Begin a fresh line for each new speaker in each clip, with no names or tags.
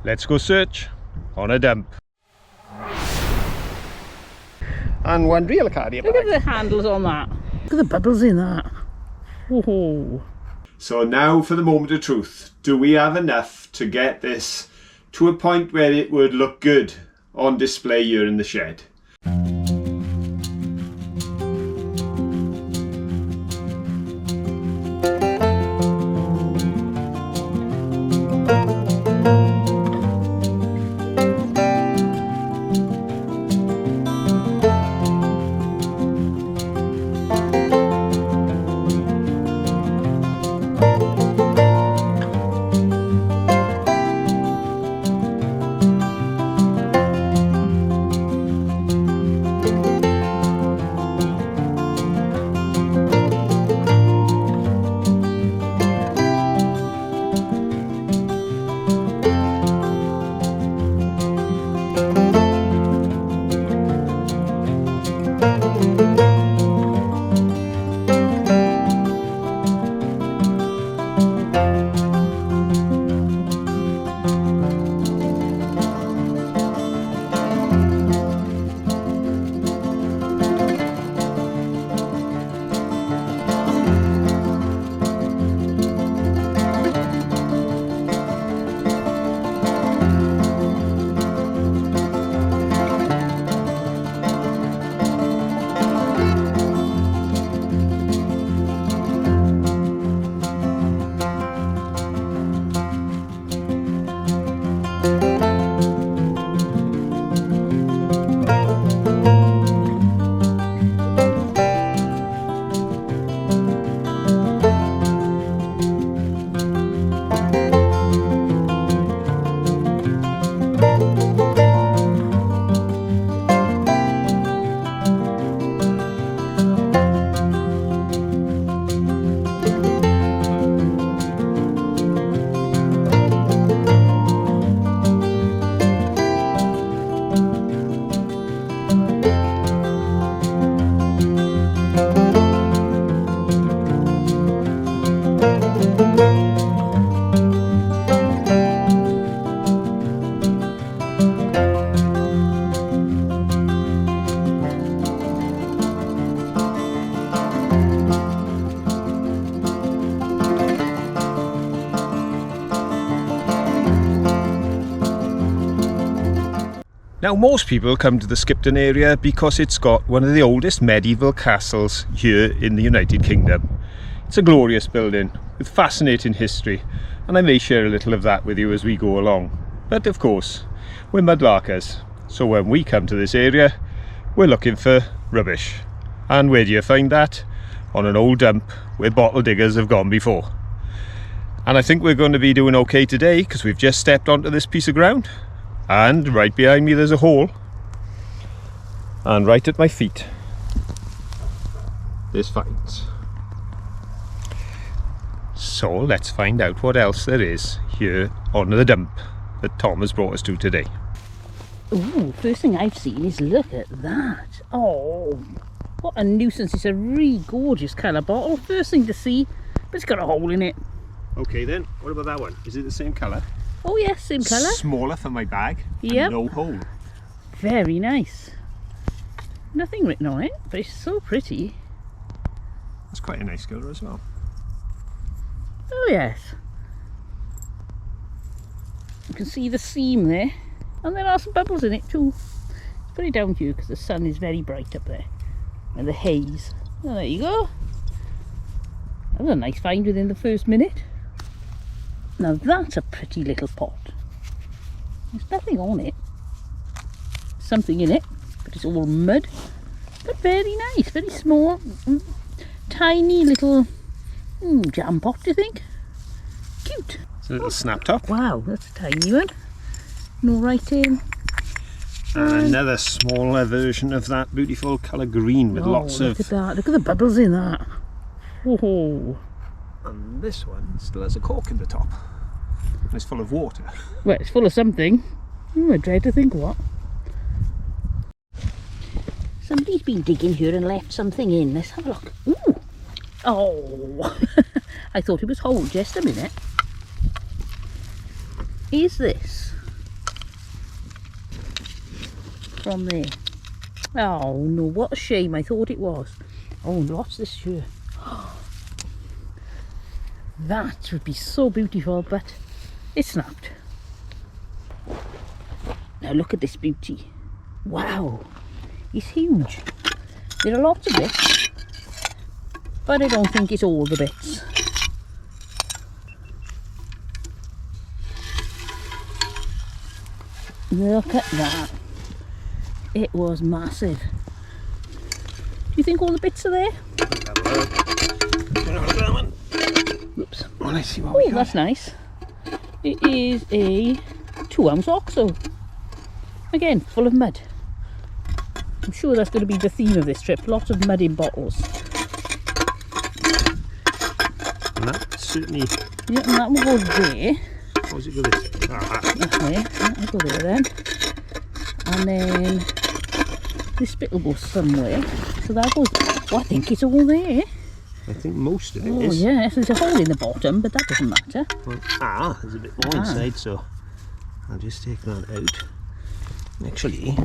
Let's go search on a dump. And one real carrier bag.
Look at the handles on that. Look at the bubbles in that. Oh.
So now for the moment of truth. Do we have enough to get this to a point where it would look good on display here in the shed? Now most people come to the Skipton area because it's got one of the oldest medieval castles here in the United Kingdom. It's a glorious building with fascinating history, and I may share a little of that with you as we go along. But of course, we're mudlarkers, so when we come to this area, we're looking for rubbish. And where do you find that? On an old dump where bottle diggers have gone before. And I think we're going to be doing okay today because we've just stepped onto this piece of ground. And right behind me there's a hole, and right at my feet there's finds. So let's find out what else there is here on the dump that Tom has brought us to today.
Ooh, first thing I've seen is look at that. Oh, what a nuisance. It's a really gorgeous colour bottle. First thing to see, but it's got a hole in it.
Okay then, what about that one? Is it the same colour?
Oh yes, same colour.
Smaller for my bag.
Yep.
And no hole.
Very nice. Nothing written on it, but it's so pretty.
That's quite a nice colour as well.
Oh yes. You can see the seam there, and there are some bubbles in it too. Let's put it down here because the sun is very bright up there, and the haze. Oh, there you go. That was a nice find within the first minute. Now that's a pretty little pot. There's nothing on it. Something in it, but it's all mud. But very nice, very small, tiny little jam pot, do you think? Cute.
It's a little snap top.
Wow, that's a tiny one. No writing.
And another smaller version of that beautiful colour green with lots of...
Look at that, look at the bubbles in that. Oh.
And this one still has a cork in the top. It's full of water.
Well, it's full of something. I dread to think what. Somebody's been digging here and left something in. Let's have a look. Ooh. Oh. I thought it was whole. Just a minute. Is this from there. Oh no, what a shame, I thought it was. Oh, what's this here? That would be so beautiful, but it snapped. Now look at this beauty. Wow, it's huge. There are lots of bits, but I don't think it's all the bits. Look at that. It was massive. Do you think all the bits are there? Oops.
Well, let's see what we
Oh,
got.
that's nice. It is a 2-ounce OXO. Again, full of mud. I'm sure that's going to be the theme of this trip. Lots of mud in bottles.
And that certainly...
Yeah, and that will go there.
How's it go this?
Okay, that'll go there then. And then this bit will go somewhere. So that goes... Oh, I think it's all there.
I think most of it
Oh
is.
yeah, so there's a hole in the bottom, but that doesn't matter.
Well, there's a bit more inside, so I'll just take that out. Actually,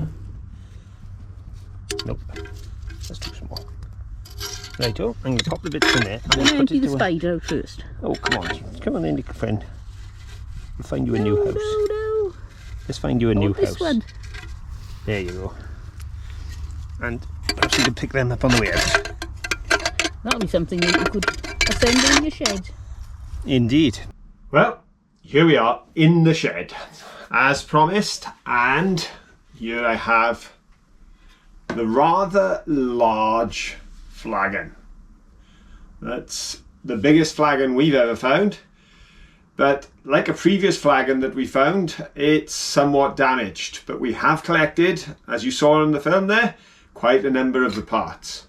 nope, that's too small. Righto, I'm going to pop the bits in there.
I'm going to empty the spider out first.
Oh, come on in, friend. We'll find you a new house.
No.
Let's find you a new
This
house.
one.
There you go. And perhaps you can pick them up on the way out.
That'll be something that you could assemble in your shed.
Indeed. Well, here we are in the shed, as promised, and here I have the rather large flagon. That's the biggest flagon we've ever found, but like a previous flagon that we found, it's somewhat damaged, but we have collected, as you saw in the film there, quite a number of the parts.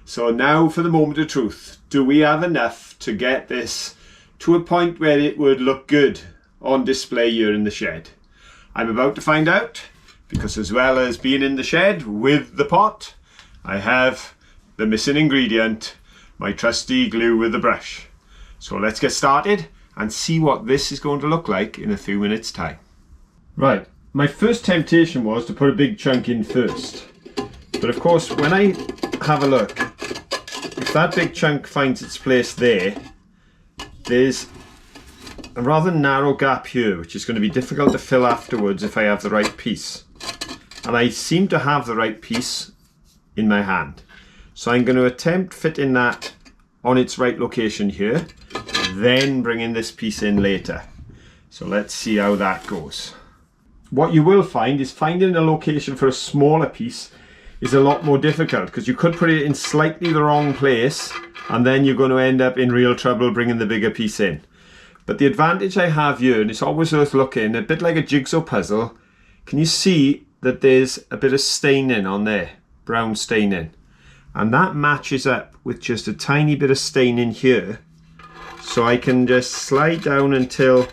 So now for the moment of truth, do we have enough to get this to a point where it would look good on display here in the shed? I'm about to find out, because as well as being in the shed with the pot, I have the missing ingredient, my trusty glue with the brush. So let's get started and see what this is going to look like in a few minutes' time. Right, my first temptation was to put a big chunk in first. But of course, when I have a look, if that big chunk finds its place there, there's a rather narrow gap here, which is going to be difficult to fill afterwards if I have the right piece. And I seem to have the right piece in my hand. So I'm going to attempt fitting that on its right location here, then bringing this piece in later. So let's see how that goes. What you will find is finding a location for a smaller piece is a lot more difficult, because you could put it in slightly the wrong place and then you're going to end up in real trouble bringing the bigger piece in. But the advantage I have here, and it's always worth looking, a bit like a jigsaw puzzle, can you see that there's a bit of staining on there, brown staining, and that matches up with just a tiny bit of staining here, so I can just slide down until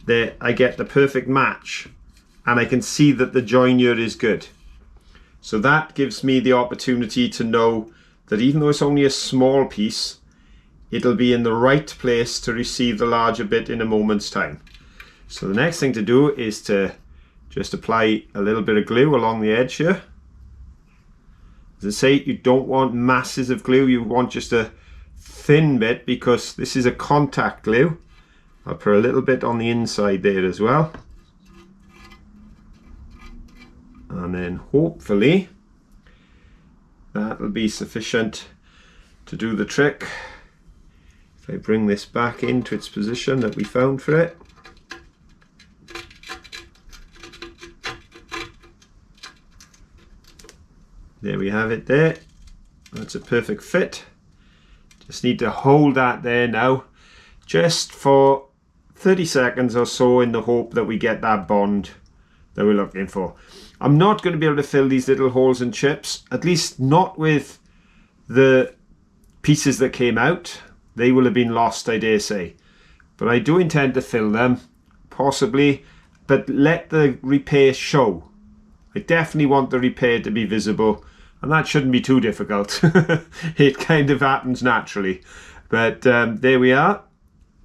there I get the perfect match, and I can see that the join here is good. So that gives me the opportunity to know that even though it's only a small piece, it'll be in the right place to receive the larger bit in a moment's time. So the next thing to do is to just apply a little bit of glue along the edge here. As I say, you don't want masses of glue, you want just a thin bit, because this is a contact glue. I'll put a little bit on the inside there as well. And then hopefully that'll be sufficient to do the trick. If I bring this back into its position that we found for it. There we have it there. That's a perfect fit. Just need to hold that there now, just for 30 seconds or so, in the hope that we get that bond that we're looking for. I'm not going to be able to fill these little holes and chips, at least not with the pieces that came out. They will have been lost, I dare say. But I do intend to fill them, possibly, but let the repair show. I definitely want the repair to be visible, and that shouldn't be too difficult. It kind of happens naturally. But there we are.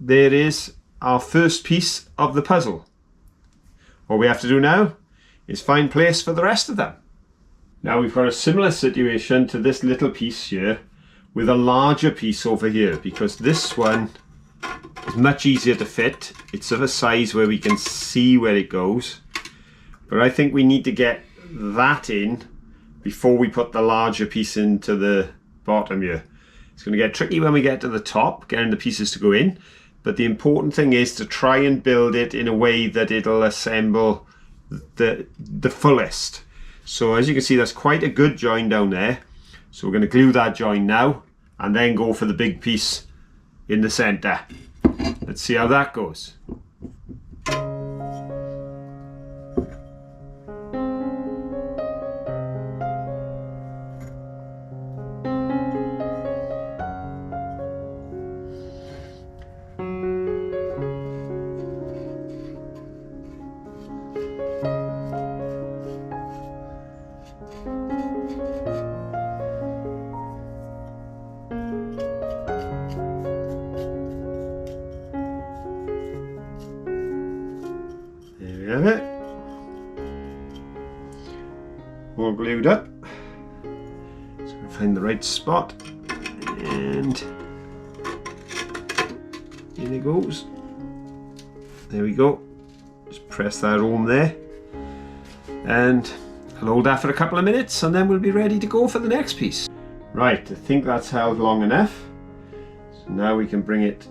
There is our first piece of the puzzle. All we have to do now is find place for the rest of them. Now we've got a similar situation to this little piece here with a larger piece over here, because this one is much easier to fit. It's of a size where we can see where it goes, but I think we need to get that in before we put the larger piece into the bottom here. It's going to get tricky when we get to the top, getting the pieces to go in, but the important thing is to try and build it in a way that it'll assemble the fullest. So as you can see, that's quite a good join down there. So we're going to glue that join now and then go for the big piece in the center. Let's see how that goes. Have it all glued up. Just going to find the right spot, and in it goes. There we go. Just press that home there, and I'll hold that for a couple of minutes and then we'll be ready to go for the next piece. Right, I think that's held long enough, so now we can bring it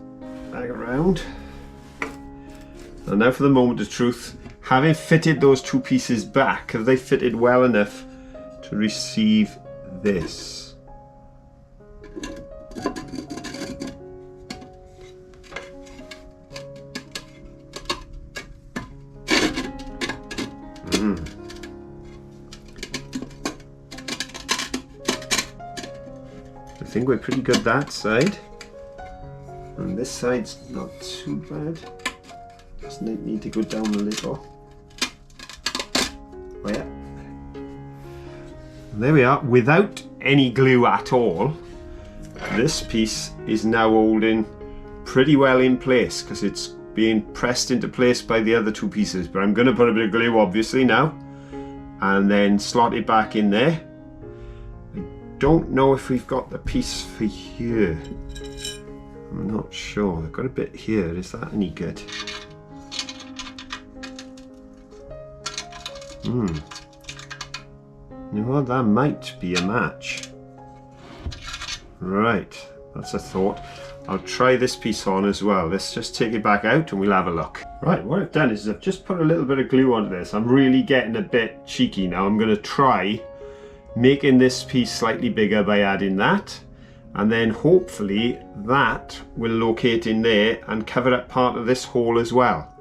back around. And now for the moment of truth. Having fitted those two pieces back, have they fitted well enough to receive this? I think we're pretty good that side. And this side's not too bad. Just need to go down a little. Oh yeah. There we are. Without any glue at all, this piece is now holding pretty well in place because it's being pressed into place by the other two pieces. But I'm going to put a bit of glue obviously now and then slot it back in there. I don't know if we've got the piece for here. I'm not sure. I've got a bit here. Is that any good? You know what, that might be a match. Right, that's a thought. I'll try this piece on as well. Let's just take it back out and we'll have a look. Right, what I've done is I've just put a little bit of glue onto this. I'm really getting a bit cheeky now. I'm going to try making this piece slightly bigger by adding that, and then hopefully that will locate in there and cover up part of this hole as well.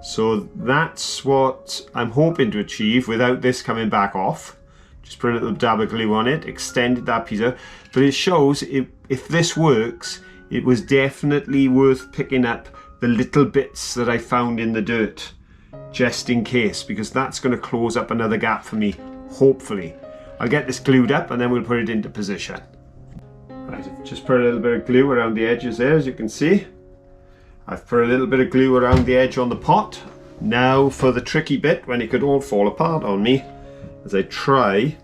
So that's what I'm hoping to achieve without this coming back off. Just put a little dab of glue on it, extended that piece out. But it shows if this works, it was definitely worth picking up the little bits that I found in the dirt, just in case, because that's going to close up another gap for me, hopefully. I'll get this glued up and then we'll put it into position. Right, I've just put a little bit of glue around the edges there, as you can see. I've put a little bit of glue around the edge on the pot. Now for the tricky bit, when it could all fall apart on me, as I try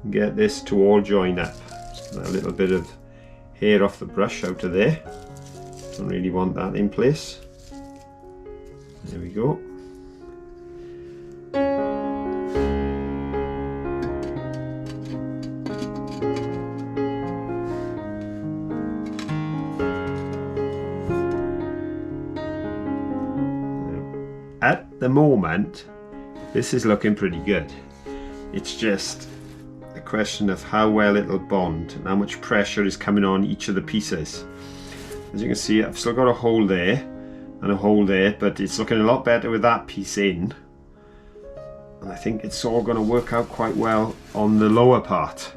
and get this to all join up. Just get a little bit of hair off the brush out of there. Don't really want that in place. There we go. At the moment, this is looking pretty good. It's just a question of how well it'll bond and how much pressure is coming on each of the pieces. As you can see, I've still got a hole there and a hole there, but it's looking a lot better with that piece in. And I think it's all going to work out quite well on the lower part.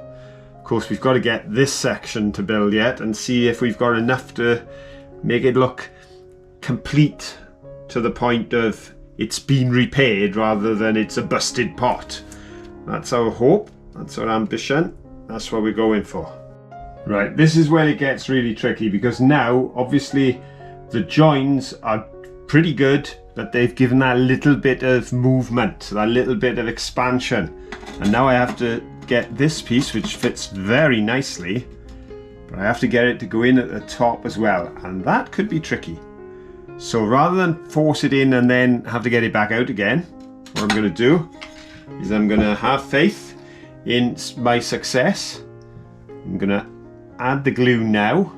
Of course, we've got to get this section to build yet and see if we've got enough to make it look complete to the point of it's been repaired rather than it's a busted pot. That's our hope, that's our ambition, that's what we're going for. Right, this is where it gets really tricky, because now obviously the joins are pretty good, but they've given that little bit of movement, that little bit of expansion. And now I have to get this piece, which fits very nicely, but I have to get it to go in at the top as well, and that could be tricky. So rather than force it in and then have to get it back out again, what I'm going to do is I'm going to have faith in my success. I'm going to add the glue now.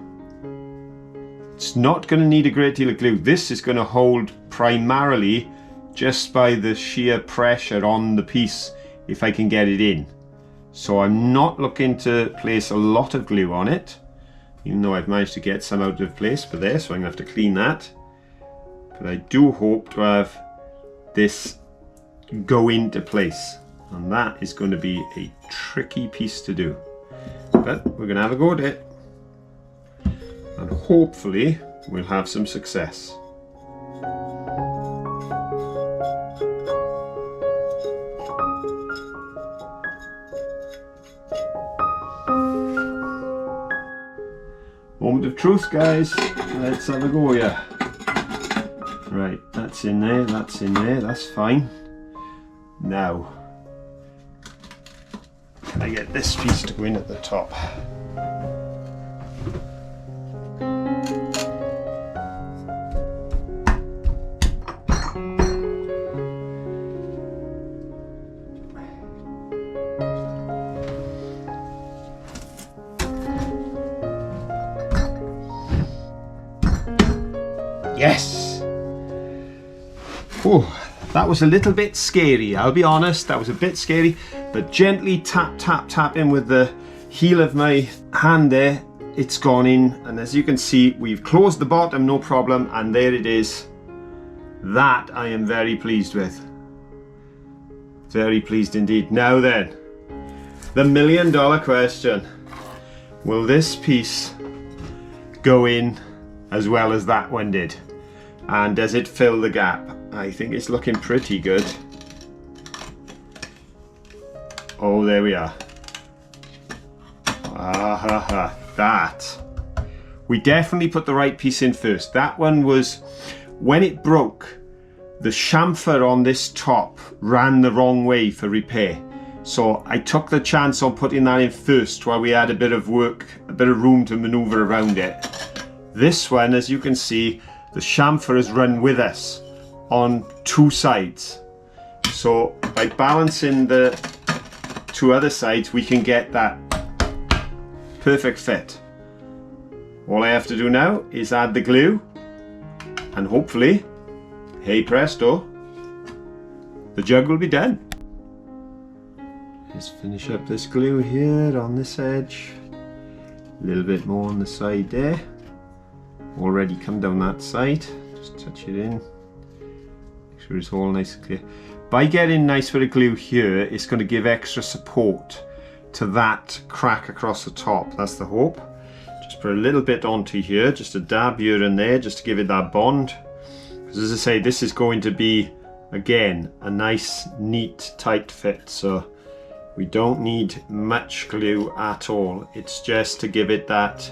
It's not going to need a great deal of glue. This is going to hold primarily just by the sheer pressure on the piece if I can get it in. So I'm not looking to place a lot of glue on it, even though I've managed to get some out of place for there, so I'm going to have to clean that. But I do hope to have this go into place, and that is going to be a tricky piece to do. But we're going to have a go at it, and hopefully we'll have some success. Moment of truth, guys. Let's have a go here. Right, that's in there, that's fine. Now, can I get this piece to go in at the top? Yes! Oh, that was a little bit scary, I'll be honest, that was a bit scary, but gently tap in with the heel of my hand there, it's gone in, and as you can see, we've closed the bottom, no problem, and there it is. That I am very pleased with. Very pleased indeed. Now then, the $1 million question. Will this piece go in as well as that one did? And does it fill the gap? I think it's looking pretty good. Oh, there we are. That. We definitely put the right piece in first. That one was, when it broke, the chamfer on this top ran the wrong way for repair. So I took the chance on putting that in first while we had a bit of work, a bit of room to maneuver around it. This one, as you can see, the chamfer has run with us on two sides. So by balancing the two other sides, we can get that perfect fit. All I have to do now is add the glue, and hopefully, hey presto, the jug will be done. Let's finish up this glue here on this edge. A little bit more on the side there. Already come down that side, just touch it in, make sure it's all nice and clear. By getting nice bit of glue here, it's going to give extra support to that crack across the top, that's the hope. Just put a little bit onto here, just a dab here and there, just to give it that bond. Because as I say, this is going to be, again, a nice, neat, tight fit, so we don't need much glue at all. It's just to give it that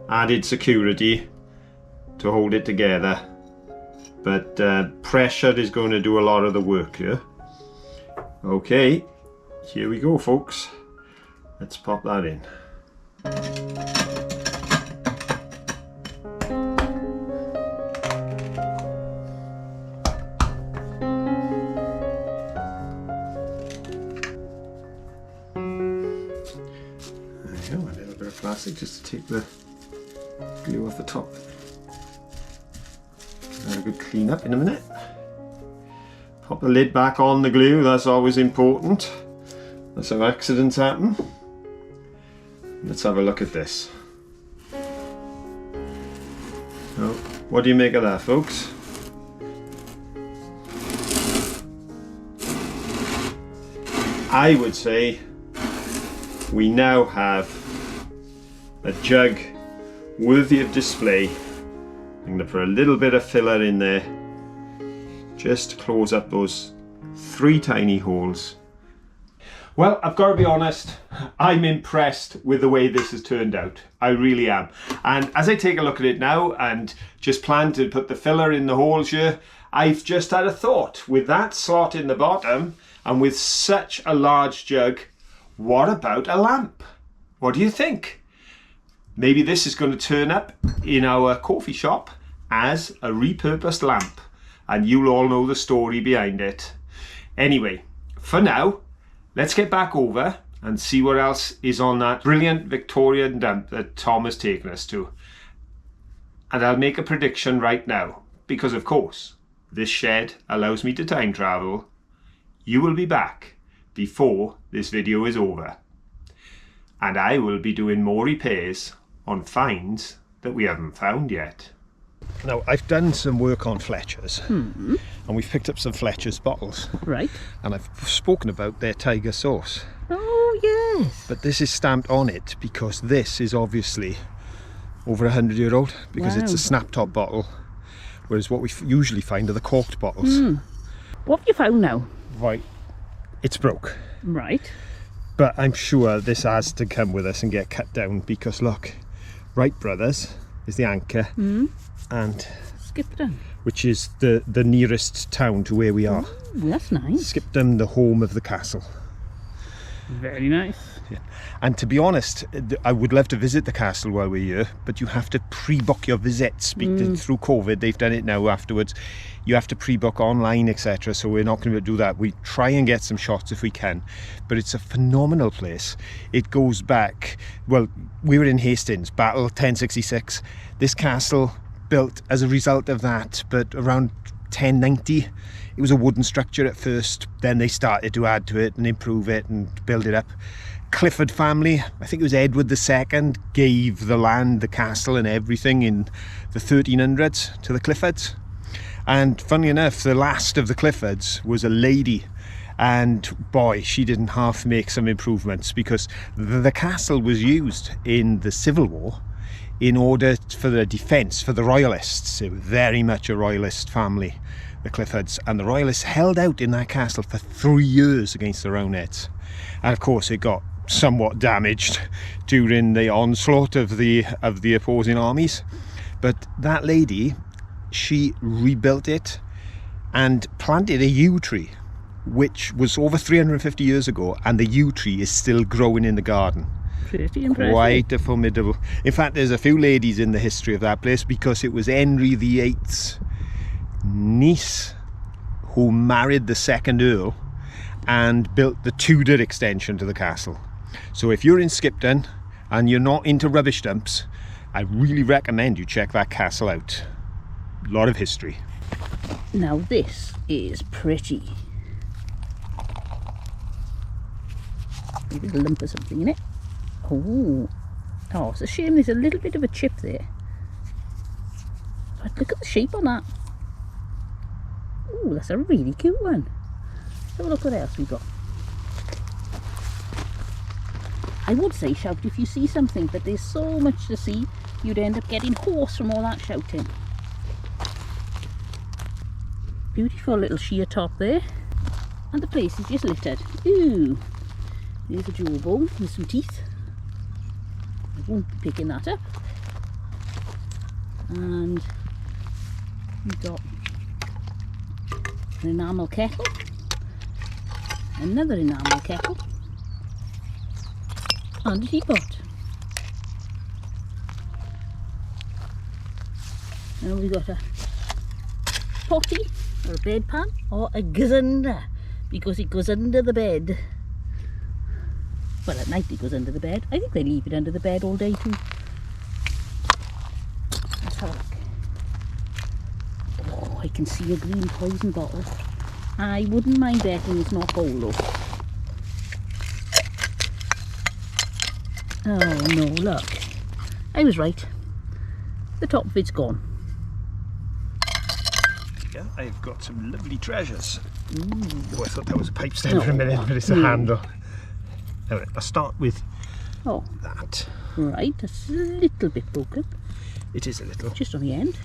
added security to hold it together, but pressure is going to do a lot of the work here. Okay, here we go, folks. Let's pop that in. There you go, a little bit of plastic just to take the glue off the top. A good clean up in a minute. Pop the lid back on the glue, that's always important. That's how accidents happen. Let's have a look at this. So, what do you make of that, folks? I would say we now have a jug worthy of display. I'm going to put a little bit of filler in there just to close up those 3 tiny holes. Well, I've got to be honest, I'm impressed with the way this has turned out. I really am. And as I take a look at it now and just plan to put the filler in the holes here, I've just had a thought. With that slot in the bottom and with such a large jug, what about a lamp? What do you think? Maybe this is going to turn up in our coffee shop as a repurposed lamp, and you'll all know the story behind it. Anyway, for now, let's get back over and see what else is on that brilliant Victorian dump that Tom has taken us to. And I'll make a prediction right now, because of course, this shed allows me to time travel. You will be back before this video is over. And I will be doing more repairs on finds that we haven't found yet. Now, I've done some work on Fletcher's, and we've picked up some Fletcher's bottles.
Right.
And I've spoken about their tiger sauce.
Oh, yes.
But this is stamped on it because this is obviously over 100-year-old, because it's a snap top bottle, whereas what we usually find are the corked bottles.
What have you found now?
Right, it's broke.
Right.
But I'm sure this has to come with us and get cut down, because look, Wright Brothers is the anchor, and
Skipton,
which is the nearest town to where we are.
Ooh, that's nice.
Skipton, the home of the castle.
Very nice.
Yeah. And to be honest, I would love to visit the castle while we're here, but you have to pre-book your visits. Through COVID, they've done it now afterwards. You have to pre-book online, etc. So we're not going to do that. We try and get some shots if we can, but it's a phenomenal place. It goes back, well, we were in Hastings, Battle 1066. This castle built as a result of that, but around 1090. It was a wooden structure at first, then they started to add to it and improve it and build it up. Clifford family, I think it was Edward II, gave the land, the castle and everything in the 1300s to the Cliffords. And funnily enough, the last of the Cliffords was a lady, and boy, she didn't half make some improvements, because the castle was used in the Civil War in order for the defence, for the royalists. It was very much a royalist family, the Cliffords, and the royalists held out in that castle for 3 years against the Roundheads. And of course it got somewhat damaged during the onslaught of the opposing armies. But that lady, she rebuilt it and planted a yew tree, which was over 350 years ago, and the yew tree is still growing in the garden.
Pretty impressive.
Quite a formidable. In fact, there's a few ladies in the history of that place, because it was Henry VIII's niece who married the second Earl and built the Tudor extension to the castle. So if you're in Skipton and you're not into rubbish dumps, I really recommend you check that castle out. A lot of history.
Now this is pretty. Maybe a lump of something in it. Oh, it's a shame there's a little bit of a chip there. But look at the shape on that. Oh, that's a really cute one. Let's have a look what else we got. I would say shout if you see something, but there's so much to see, you'd end up getting hoarse from all that shouting. Beautiful little sheer top there. And the place is just littered. Ooh, there's a jawbone with some teeth. I won't be picking that up. And we've got an enamel kettle, another enamel kettle, and a teapot. And we've got a potty, or a bedpan, or a gazunder, because it goes under the bed. Well, at night it goes under the bed. I think they leave it under the bed all day too. Let's have a look. Oh, I can see a green poison bottle. I wouldn't mind betting it's not gold though. Oh no, look. I was right. The top of it's gone.
Yeah, I've got some lovely treasures.
Ooh.
Oh, I thought that was a pipe stem for a minute, but it's a handle. Alright, I'll start with that.
Right, that's a little bit broken.
It is a little.
Just on the end.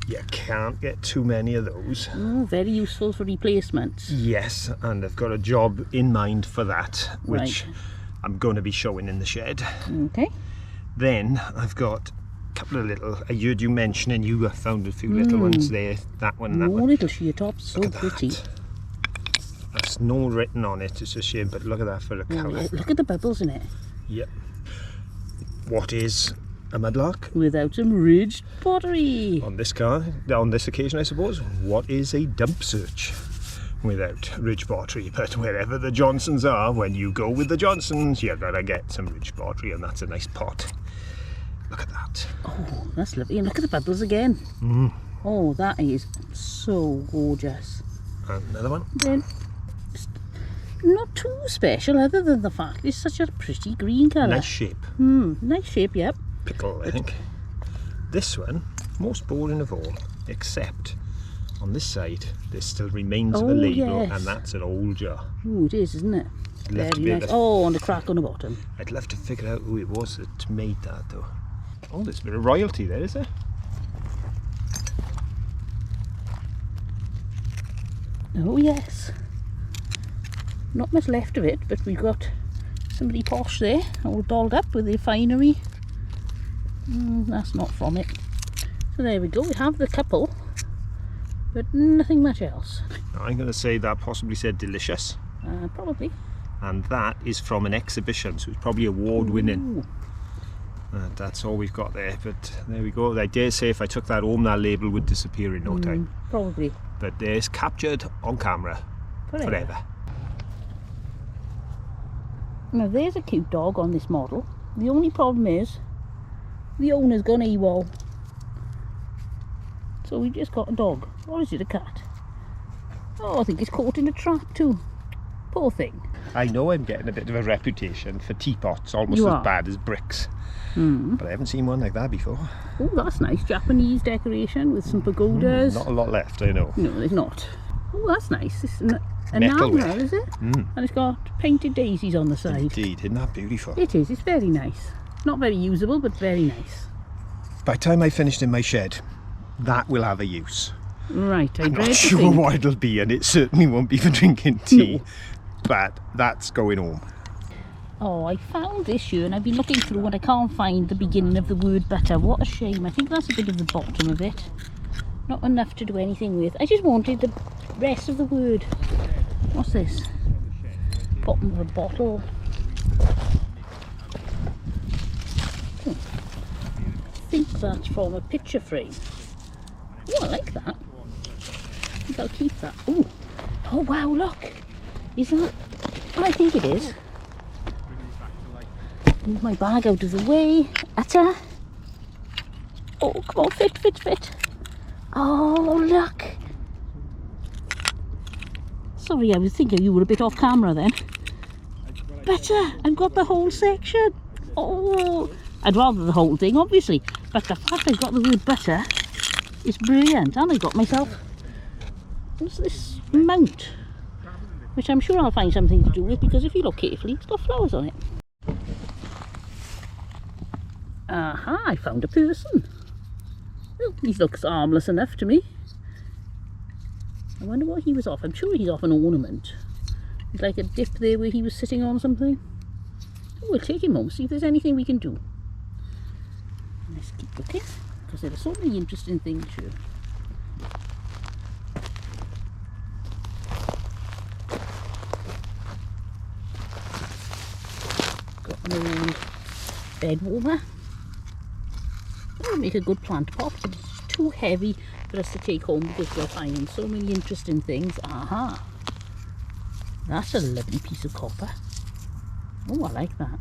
You can't get too many of those.
Oh, very useful for replacements.
Yes, and I've got a job in mind for that, which
Right.
I'm going to be showing in the shed.
Okay.
Then I've got couple of little, I heard you mentioning you found a few little ones there. That one, that
Oh,
one.
little sheer tops, so
Look at
pretty.
that. That's no written on it, it's a shame, but look at that for a
Oh,
colour.
yeah, look at the bubbles in it.
Yep. What is a mudlark?
Without some ridged pottery.
On this occasion, I suppose, what is a dump search? Without ridge pottery, but wherever the Johnsons are, when you go with the Johnsons, you're gonna get some ridge pottery, and that's a nice pot. Look at that.
Oh, that's lovely. And look at the bubbles again. Oh, that is so gorgeous.
And another one.
Then, just not too special other than the fact it's such a pretty green colour.
Nice shape.
Nice shape, yep.
Pickle, I think. This one, most boring of all, except on this side, there still remains of a label,
yes.
and that's an old jar.
Oh, it is, isn't it?
Left to
Very
be
nice.
able to-
Oh, and the crack on the bottom.
I'd love to figure out who it was that made that, though. Oh, there's a bit of royalty there, is there?
Oh, yes. Not much left of it, but we've got somebody posh there, all dolled up with their finery. That's not from it. So there we go, we have the couple, but nothing much else.
Now, I'm going to say that possibly said delicious,
Probably.
and that is from an exhibition, so it's probably award-winning.
Ooh.
That's all we've got there, but there we go. I dare say if I took that home, that label would disappear in no time.
Probably.
But there's captured on camera forever.
Now there's a cute dog on this model. The only problem is the owner's gone AWOL. So we just got a dog. Or is it a cat? Oh, I think it's caught in a trap too. Poor thing.
I know I'm getting a bit of a reputation for teapots, almost
You
as
are.
bad as bricks. But I haven't seen one like that before.
Oh, that's nice. Japanese decoration with some pagodas.
Not a lot left, I know.
No, there's not. Oh, that's nice. It's a
Metalware.
enamel, is it? And it's got painted daisies on the side.
Indeed, isn't that beautiful?
It is. It's very nice. Not very usable, but very nice.
By the time I finished in my shed, that will have a use.
Right, I
I'm
dread
not
to
sure
think.
what it'll be, and it certainly won't be for drinking tea. But that's going home.
Oh, I found this here and I've been looking through and I can't find the beginning of the word butter. What a shame. I think that's a bit of the bottom of it. Not enough to do anything with. I just wanted the rest of the word. What's this? Bottom of a bottle. I think that's from a picture frame. Oh, I like that. I think I'll keep that. Oh, oh wow, look. Is that what I think it is? Move my bag out of the way. Atta. Oh, come on, fit. Oh, look. Sorry, I was thinking you were a bit off camera then. Butter, I've got the whole section. Oh, I'd rather the whole thing, obviously. But the fact I've got the word butter is brilliant. And I got myself, what's this mount? Which I'm sure I'll find something to do with, because if you look carefully, it's got flowers on it. Aha, I found a person. Well, he looks harmless enough to me. I wonder what he was off. I'm sure he's off an ornament. There's like a dip there where he was sitting on something. Oh, we'll take him home, see if there's anything we can do. Let's keep looking, because there are so many interesting things here. Got an old bed warmer. That would make a good plant pot, but it's too heavy for us to take home because we're finding so many interesting things. Aha! That's a lovely piece of copper. Oh, I like that.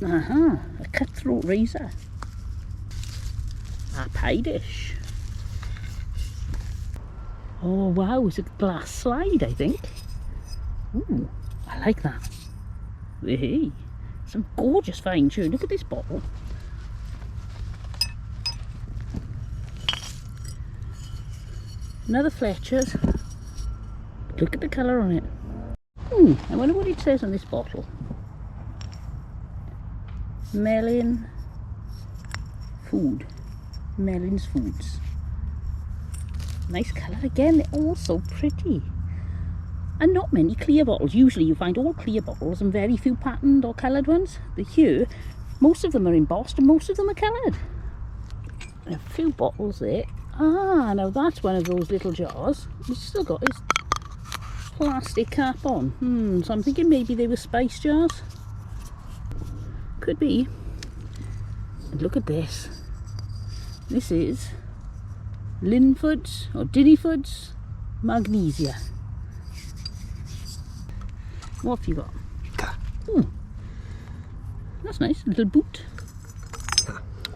Aha! A cutthroat razor. A pie dish. Oh wow, it's a glass slide, I think. Ooh, I like that. Hey, some gorgeous finds here. Look at this bottle. Another Fletcher's. Look at the colour on it. I wonder what it says on this bottle. Melon food. Melon's Foods. Nice colour again, they're all so pretty. and not many clear bottles. Usually you find all clear bottles and very few patterned or coloured ones. But here, most of them are embossed and most of them are coloured. A few bottles there. Ah, now that's one of those little jars. It's still got its plastic cap on. So I'm thinking maybe they were spice jars. Could be. And look at this. This is Linford's or Dinnyford's Magnesia. What have you got? That's nice, a little boot.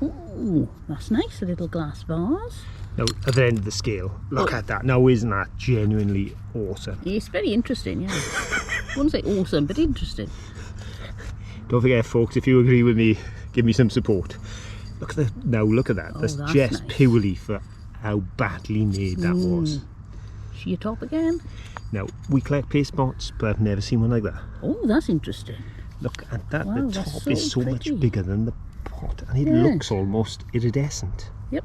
Oh, that's nice, a little glass vase.
Now, at the end of the scale, look at that. Now, isn't that genuinely awesome?
It's very interesting, yeah. I wouldn't say awesome, but interesting.
Don't forget, folks, if you agree with me, give me some support. Look at that. Now, look at that.
Oh,
that's
that's
just
nice.
Purely for how badly made that was.
Sheer top again.
Now, we collect paste pots, but I've never seen one like that.
Oh, that's interesting.
Look at that.
Wow,
the
that's
top
so
is so
pretty.
much bigger than the pot, and it
Yeah.
looks almost iridescent.
Yep.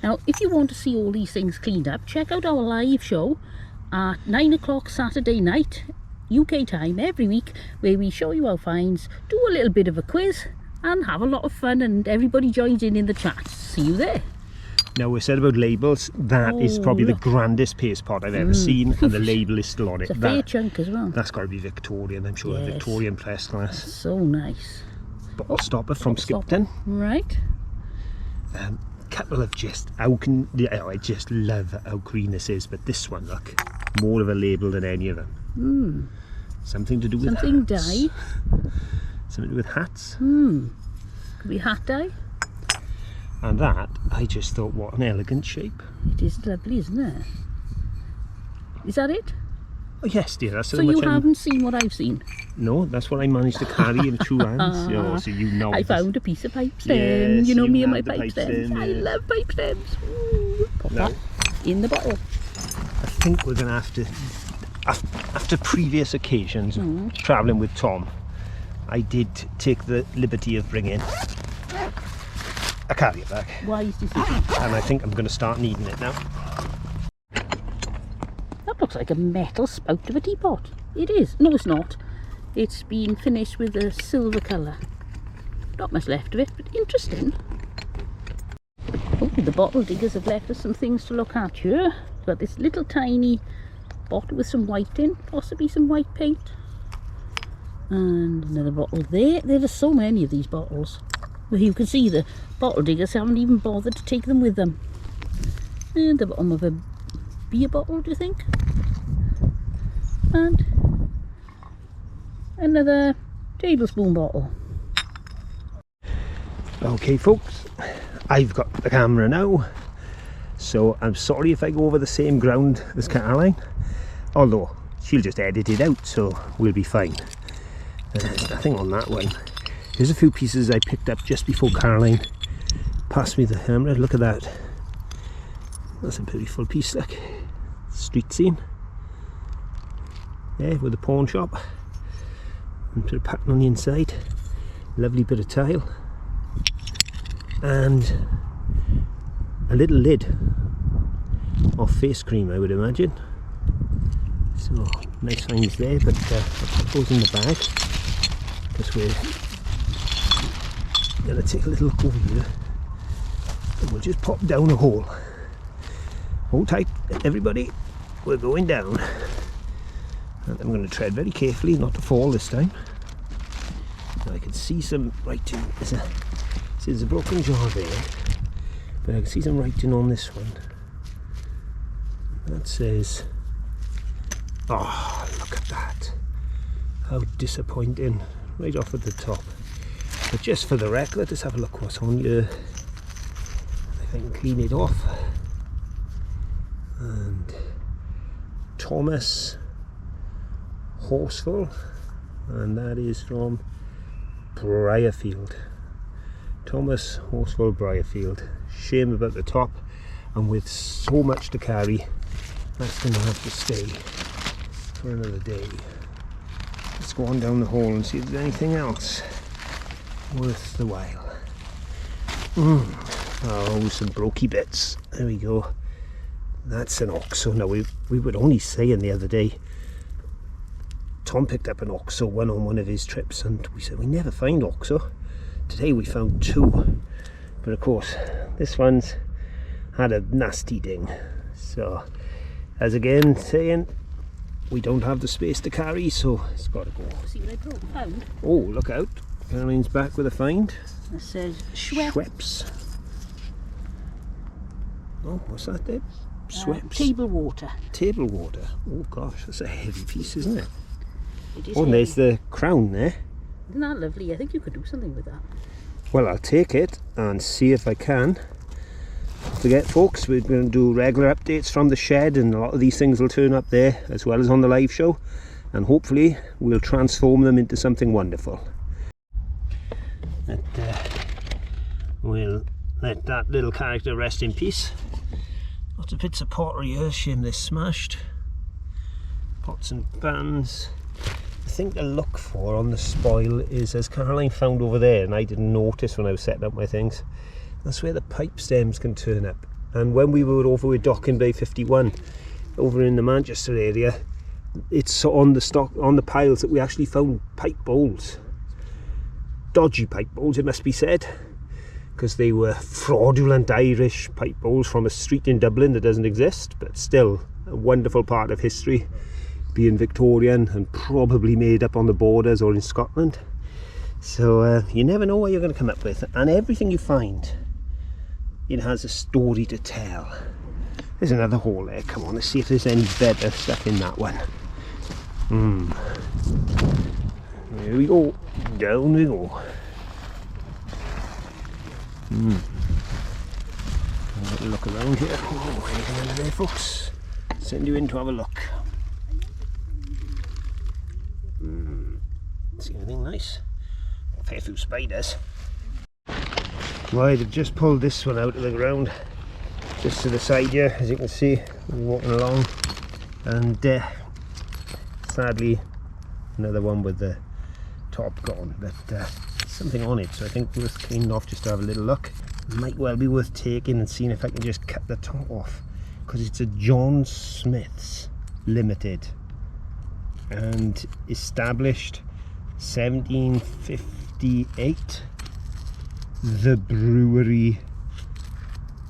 Now, if you want to see all these things cleaned up, check out our live show at 9 o'clock Saturday night, UK time, every week, where we show you our finds, do a little bit of a quiz, and have a lot of fun, and everybody joins in the chat. See you there.
Now, we said about labels, that is
Oh,
probably
look.
the grandest paste pot I've ever seen, and the label is still on it.
It's a fair chunk as well.
That's got to be Victorian, I'm sure, a
Yes.
Victorian press glass.
So nice.
Bottle stopper from Skipton.
Right.
Couple of just, I just love how green this is, but this one, look, more of a label than any of them. Something to do with
Something
hats.
dye.
Something to do with hats.
Could be hat dye.
And that, I just thought, what an elegant shape.
It is lovely, isn't it? Is that it?
Oh yes, dear, that's
So
how
you
much
haven't seen what I've seen?
No, that's what I managed to carry in 2 hands. So you know.
I found a piece of pipe stem.
Yes,
you know
you
me and my
have the
pipe
pipe
stems.
stem,
I
yes.
love pipe stems. Ooh, pop
No.
that in the bottle.
I think we're going to have to, after previous occasions travelling with Tom, I did take the liberty of bringing a carrier bag,
Wise decision.
and I think I'm going to start needing it now.
That looks like a metal spout of a teapot. It is. No, it's not. It's been finished with a silver colour. Not much left of it, but interesting. Oh, the bottle diggers have left us some things to look at here. We've got this little tiny bottle with some white in, possibly some white paint. And another bottle there. There are so many of these bottles. Well, you can see the bottle diggers haven't even bothered to take them with them. And the bottom of a beer bottle, do you think? And another tablespoon bottle.
Okay folks, I've got the camera now, so I'm sorry if I go over the same ground as Caroline, although she'll just edit it out, so we'll be fine. There's nothing on that one. Here's a few pieces I picked up just before Caroline passed me the camera. Look at that. That's a beautiful piece, like street scene. Yeah, with a pawn shop. And put a pattern on the inside. Lovely bit of tile. And a little lid of face cream, I would imagine. So nice finds there, but I'll put those in the bag because we're going to take a little look over here and we'll just pop down a hole. Hold tight, everybody, we're going down. And I'm going to tread very carefully not to fall this time. Now I can see some writing. There's a broken jar there, but I can see some writing on this one. That says, oh, look at that. How disappointing, right off at the top. But just for the record, let's have a look what's on here. If I can clean it off. And Thomas Horseful, and that is from Briarfield. Thomas Horseful, Briarfield. Shame about the top, and with so much to carry, that's going to have to stay for another day. Let's go on down the hole and see if there's anything else worth the while. Oh, some brokey bits. There we go. That's an oxo. Now we were only saying the other day
Tom picked up an oxo one on one of his trips, and we said we never find oxo. Today we found 2, but of course this one's had a nasty ding. So as again saying, we don't have the space to carry, so it's got to go.
See what I found?
Oh, look out. Caroline's back with a find.
It says Schweppes.
Oh, what's that there? Schweppes.
Table water.
Table water. Oh gosh, that's a heavy piece, isn't it?
It is
Oh, and
heavy.
there's the crown there.
Isn't that lovely? I think you could do something with that.
Well, I'll take it and see if I can. Don't forget, folks, we're going to do regular updates from the shed, and a lot of these things will turn up there as well as on the live show, and hopefully we'll transform them into something wonderful. But, we'll let that little character rest in peace. Lots of bits of pottery here, shame they're smashed. Pots and pans. The thing to look for on the spoil is, as Caroline found over there, and I didn't notice when I was setting up my things, that's where the pipe stems can turn up. And when we were over with Docking Bay 51 over in the Manchester area, it's on the piles that we actually found pipe bowls. Dodgy pipe bowls, it must be said, because they were fraudulent Irish pipe bowls from a street in Dublin that doesn't exist, but still a wonderful part of history, being Victorian and probably made up on the borders or in Scotland. So you never know what you're going to come up with, and everything you find, it has a story to tell. There's another hole there. Come on, let's see if there's any better stuff in that one. There we go. Down we go. A little look around here. Oh, anything under there, folks? Send you in to have a look. See anything nice? A fair few spiders. Right, I've just pulled this one out of the ground, just to the side here, as you can see. I'm walking along, and sadly, another one with the top gone, but something on it, so I think worth cleaning off just to have a little look. Might well be worth taking and seeing if I can just cut the top off, because it's a John Smith's Limited and established 1758, the brewery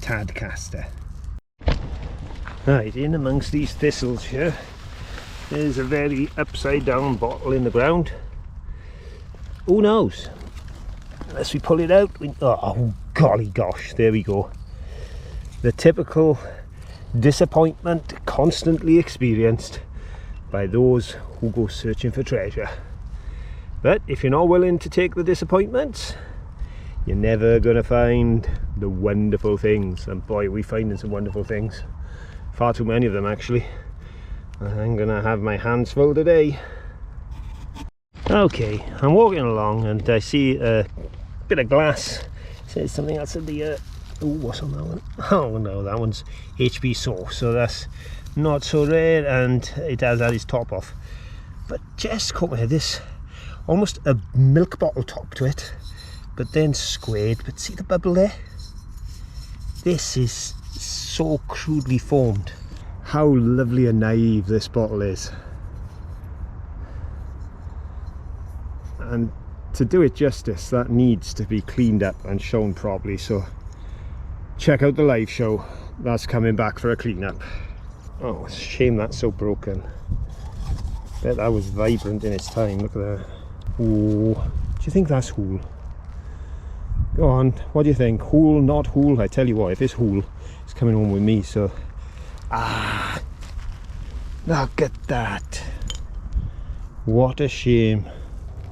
Tadcaster. Right, in amongst these thistles here, there's a very upside down bottle in the ground. Who knows? Unless we pull it out, oh golly gosh, there we go. The typical disappointment constantly experienced by those who go searching for treasure. But if you're not willing to take the disappointments, you're never going to find the wonderful things. And boy, we're finding some wonderful things. Far too many of them, actually. I'm going to have my hands full today. Okay, I'm walking along and I see a bit of glass. It says something else in the... oh, what's on that one? Oh no, that one's HP sauce, so that's not so rare, and it has had its top off. But just come here, this almost a milk bottle top to it, but then squared. But see the bubble there? This is so crudely formed. How lovely and naive this bottle is. And to do it justice, that needs to be cleaned up and shown properly. So check out the live show, that's coming back for a clean up. Oh, it's a shame that's so broken. Bet that was vibrant in its time. Look at that. Oh, do you think that's Hool? Go on, what do you think? Hool, not Hool? I tell you what, if it's Hool, it's coming home with me. So look at that. What a shame.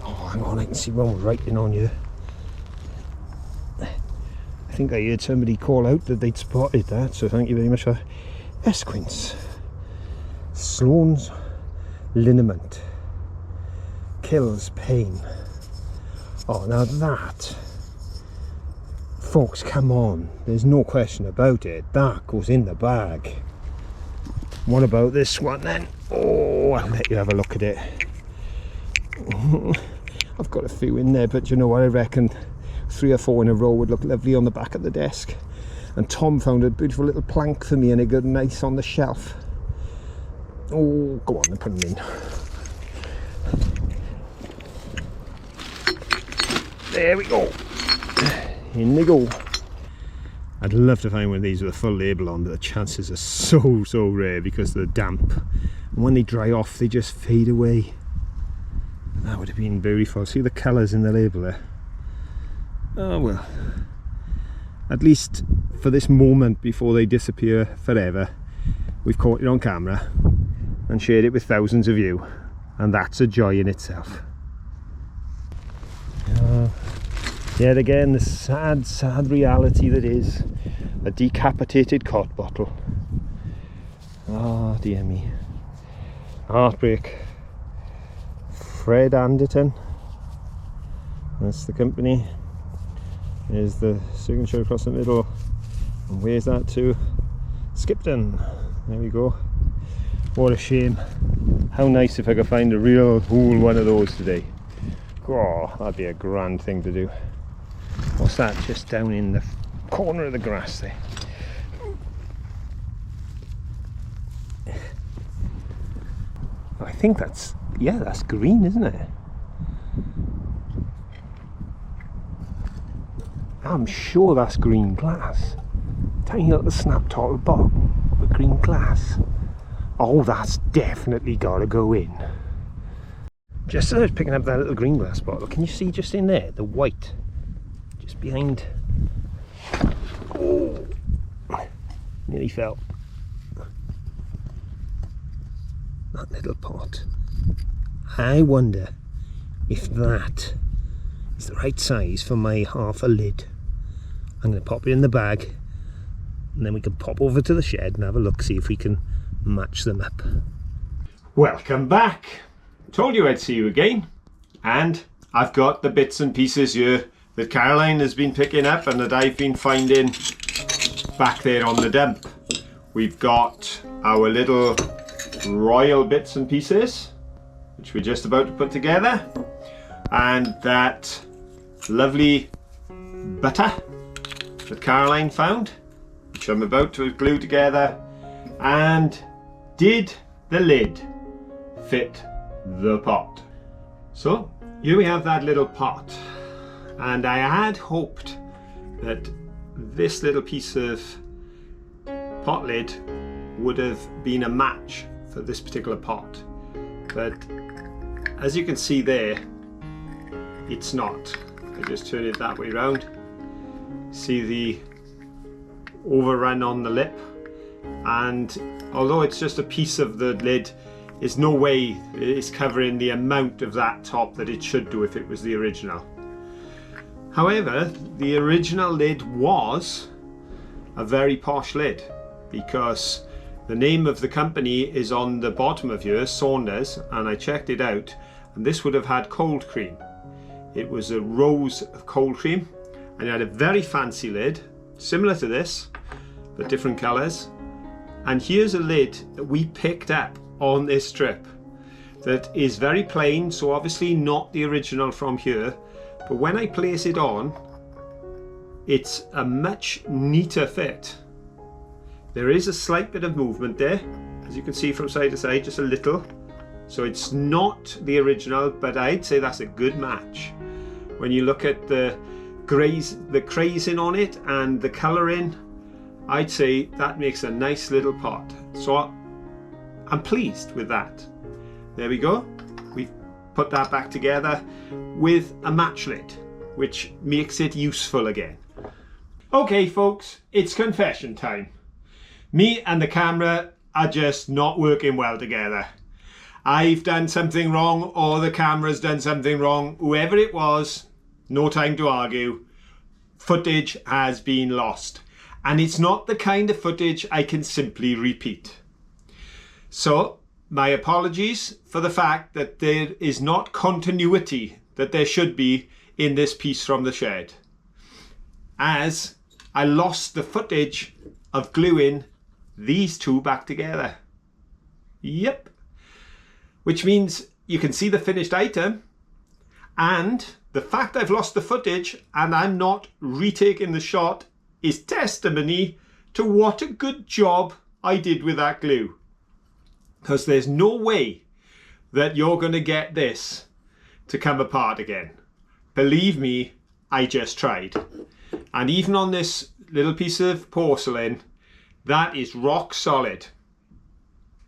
Oh, hang on, I can see one was writing on you. I think I heard somebody call out that they'd spotted that, so thank you very much for Esquince. Sloan's liniment kills pain. Oh, now that, folks, come on, there's no question about it, that goes in the bag. What about this one then? Oh, I'll let you have a look at it. I've got a few in there, but you know what, I reckon 3 or 4 in a row would look lovely on the back of the desk. And Tom found a beautiful little plank for me, and it got nice on the shelf. Oh, go on and put them in. There we go. In they go. I'd love to find one of these with a full label on, but the chances are so rare because they're damp. And when they dry off, they just fade away. That would have been beautiful. See the colours in the label there? Oh well. At least for this moment before they disappear forever, we've caught it on camera and shared it with thousands of you. And that's a joy in itself. Yet again, the sad reality that is a decapitated cot bottle. Ah, dear me. Heartbreak. Fred Anderton. That's the company. There's the signature across the middle. And where's that to? Skipton. There we go. What a shame. How nice if I could find a real whole one of those today. Oh, that'd be a grand thing to do. What's that just down in the corner of the grass there? I think that's, yeah, that's green, isn't it? I'm sure that's green glass. Tiny little snap turtle bottom with green glass. Oh, that's definitely got to go in. Just as I was picking up that little green glass bottle, can you see just in there, the white? Just behind. Oh, nearly fell. That little pot. I wonder if that is the right size for my half a lid. I'm going to pop it in the bag and then we can pop over to the shed and have a look, see if we can match them up. Welcome back. Told you I'd see you again, and I've got the bits and pieces here that Caroline has been picking up and that I've been finding back there on the dump. We've got our little royal bits and pieces which we're just about to put together, and that lovely butter that Caroline found, which I'm about to glue together. And did the lid fit the pot? So here we have that little pot, and I had hoped that this little piece of pot lid would have been a match for this particular pot, but as you can see there, it's not. I just turn it that way round. See the overrun on the lip, and although it's just a piece of the lid, there's no way it's covering the amount of that top that it should do if it was the original. However, the original lid was a very posh lid, because the name of the company is on the bottom of yours, Saunders, and I checked it out, and this would have had cold cream. It was a rose of cold cream, and it had a very fancy lid, similar to this, but different colours. And here's a lid that we picked up on this trip that is very plain, so obviously not the original from here, but when I place it on, it's a much neater fit. There is a slight bit of movement there, as you can see from side to side, just a little. So it's not the original, but I'd say that's a good match. When you look at the crazing on it and the colouring, I'd say that makes a nice little pot. So I'm pleased with that. There we go. We've put that back together with a match lid, which makes it useful again. Okay folks, it's confession time. Me and the camera are just not working well together. I've done something wrong, or the camera's done something wrong. Whoever it was, no time to argue. Footage has been lost. And it's not the kind of footage I can simply repeat. So, my apologies for the fact that there is not continuity that there should be in this piece from the shed, as I lost the footage of gluing these two back together. Yep. Which means you can see the finished item, and the fact I've lost the footage and I'm not retaking the shot is testimony to what a good job I did with that glue. Because there's no way that you're going to get this to come apart again. Believe me,
I just tried. And even on this little piece of porcelain, that is rock solid.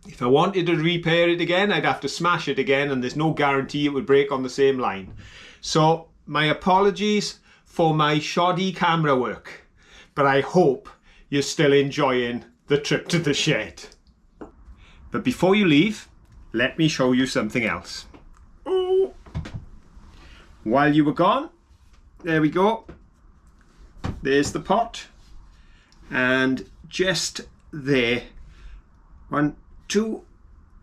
If I wanted to repair it again, I'd have to smash it again, and there's no guarantee it would break on the same line. So my apologies for my shoddy camera work, but I hope you're still enjoying the trip to the shed. But before you leave, let me show you something else. Oh. While you were gone, there we go. There's the pot. And just there, 1, 2,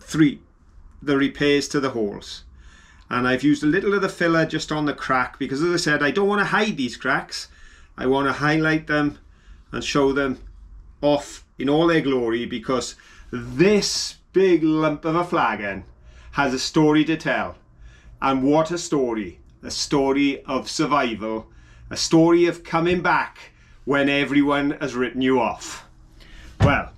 3, the repairs to the holes. And I've used a little of the filler just on the crack because, as I said, I don't want to hide these cracks. I want to highlight them and show them off in all their glory, because this big lump of a flagon has a story to tell. And what a story. A story of survival. A story of coming back when everyone has written you off. Well,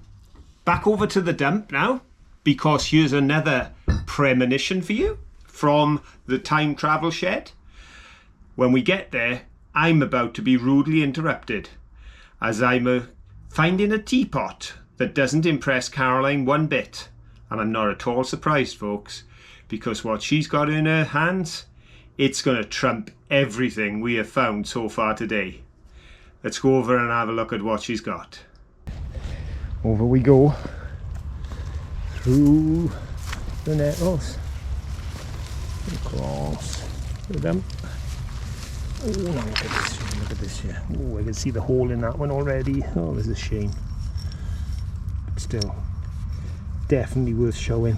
back over to the dump now, because here's another premonition for you from the time travel shed. When we get there, I'm about to be rudely interrupted, as I'm finding a teapot that doesn't impress Caroline one bit. And I'm not at all surprised, folks, because what she's got in her hands, it's going to trump everything we have found so far today. Let's go over and have a look at what she's got. Over we go through the nettles, across the dump. Oh, now look at this here. Oh, I can see the hole in that one already. Oh, there's a shame. But still, definitely worth showing.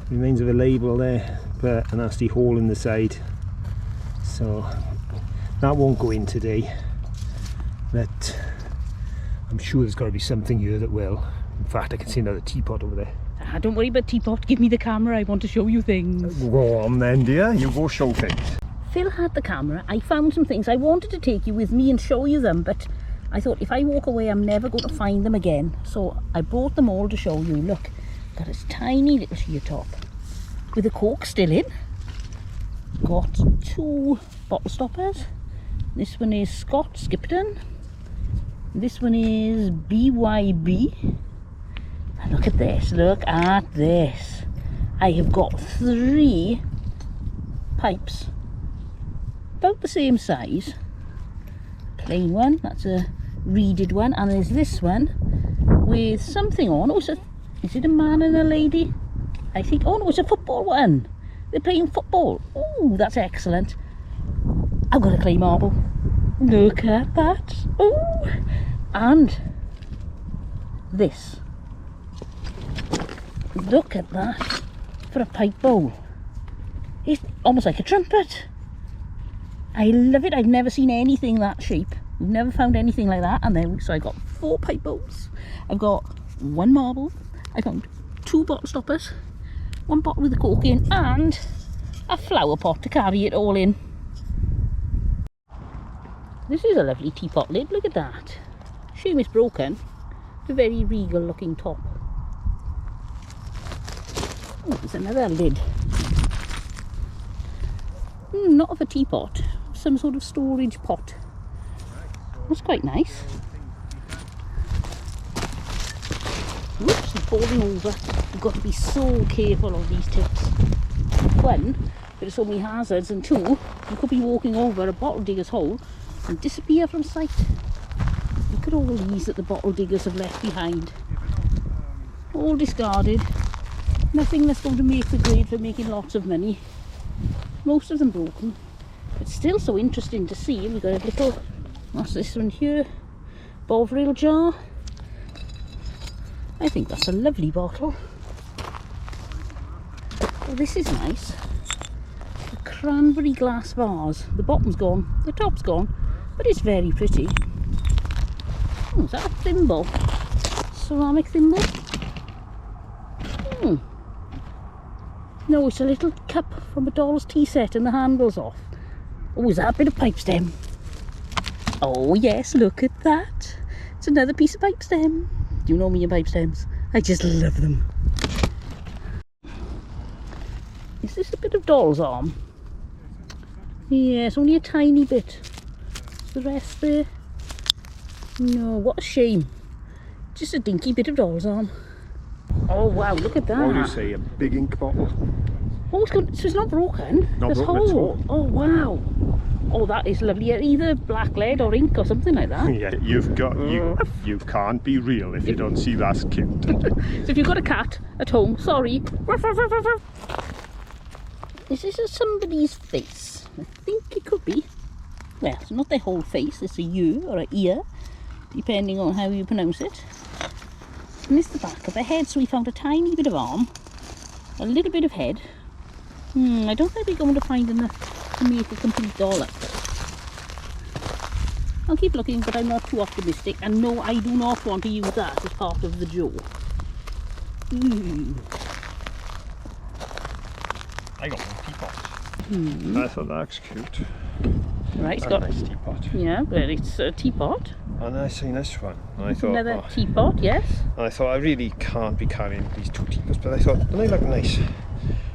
Remains of a label there, but a nasty hole in the side. So that won't go in today. But I'm sure there's got to be something here that will. In fact, I can see another teapot over there.
Don't worry about teapot, give me the camera, I want to show you things.
Go on then, dear, you go show things.
Phil had the camera. I found some things. I wanted to take you with me and show you them, but I thought if I walk away I'm never going to find them again. So I brought them all to show you. Look, got this tiny little sheer top with the cork still in. Got 2 bottle stoppers. This one is Scott Skipton. This one is BYB. And look at this, look at this. I have got 3 pipes, about the same size. Plain one, that's a reeded one, and there's this one with something on. Oh, is it a man and a lady? I think, oh no, it's a football one. They're playing football. Oh, that's excellent. I've got a clay marble. Look at that. Oh, and this. Look at that for a pipe bowl. It's almost like a trumpet. I love it. I've never seen anything that shape. We've never found anything like that. And then, so I got 4 pipe bowls. I've got 1 marble. I found 2 bottle stoppers, 1 bottle with the cork in, and a flower pot to carry it all in. This is a lovely teapot lid. Look at that. Shame it's broken. It's a very regal looking top. Oh, there's another lid. Not of a teapot, some sort of storage pot. That's quite nice. Whoops, I'm falling over. You've got to be so careful on these tips. 1, there's so many hazards, and 2, you could be walking over a bottle digger's hole and disappear from sight. Look at all these that the bottle diggers have left behind. All discarded. Nothing that's going to make the grade for making lots of money. Most of them broken, but still so interesting to see. We've got a little, what's this one here? Bovril jar. I think that's a lovely bottle. Oh, this is nice. A cranberry glass vase. The bottom's gone, the top's gone, but it's very pretty. Oh, is that a thimble? Ceramic thimble? No, it's a little cup from a doll's tea set and the handle's off. Oh, is that a bit of pipe stem? Oh yes, look at that. It's another piece of pipe stem. Do you know me and pipe stems? I just love them. Is this a bit of doll's arm? Yeah, it's only a tiny bit. Is the rest there? No, what a shame. Just a dinky bit of doll's arm. Oh wow, look at that.
What would you say, a big ink bottle?
Oh, so it's not broken?
Not
It's
broken at
whole.
all.
Oh wow. Oh, that is lovely. Either black lead or ink or something like that.
Yeah, you can't be real if you don't see that's cute.
So if you've got a cat at home, sorry. Is this somebody's face? I think it could be. Well, it's not their whole face, it's a ear or an ear, depending on how you pronounce it. And it's the back of the head, so we found a tiny bit of arm, a little bit of head. I don't think we're going to find enough to make a complete doll up. I'll keep looking, but I'm not too optimistic. And no, I do not want to use that as part of the jaw.
I got one teapot. I thought that was cute.
Right, it's
That's
got
a nice teapot.
yeah, well, it's a teapot.
And I seen this one. And I thought,
Another teapot, yes.
and I thought I really can't be carrying these two teapots, but I thought, don't they look nice?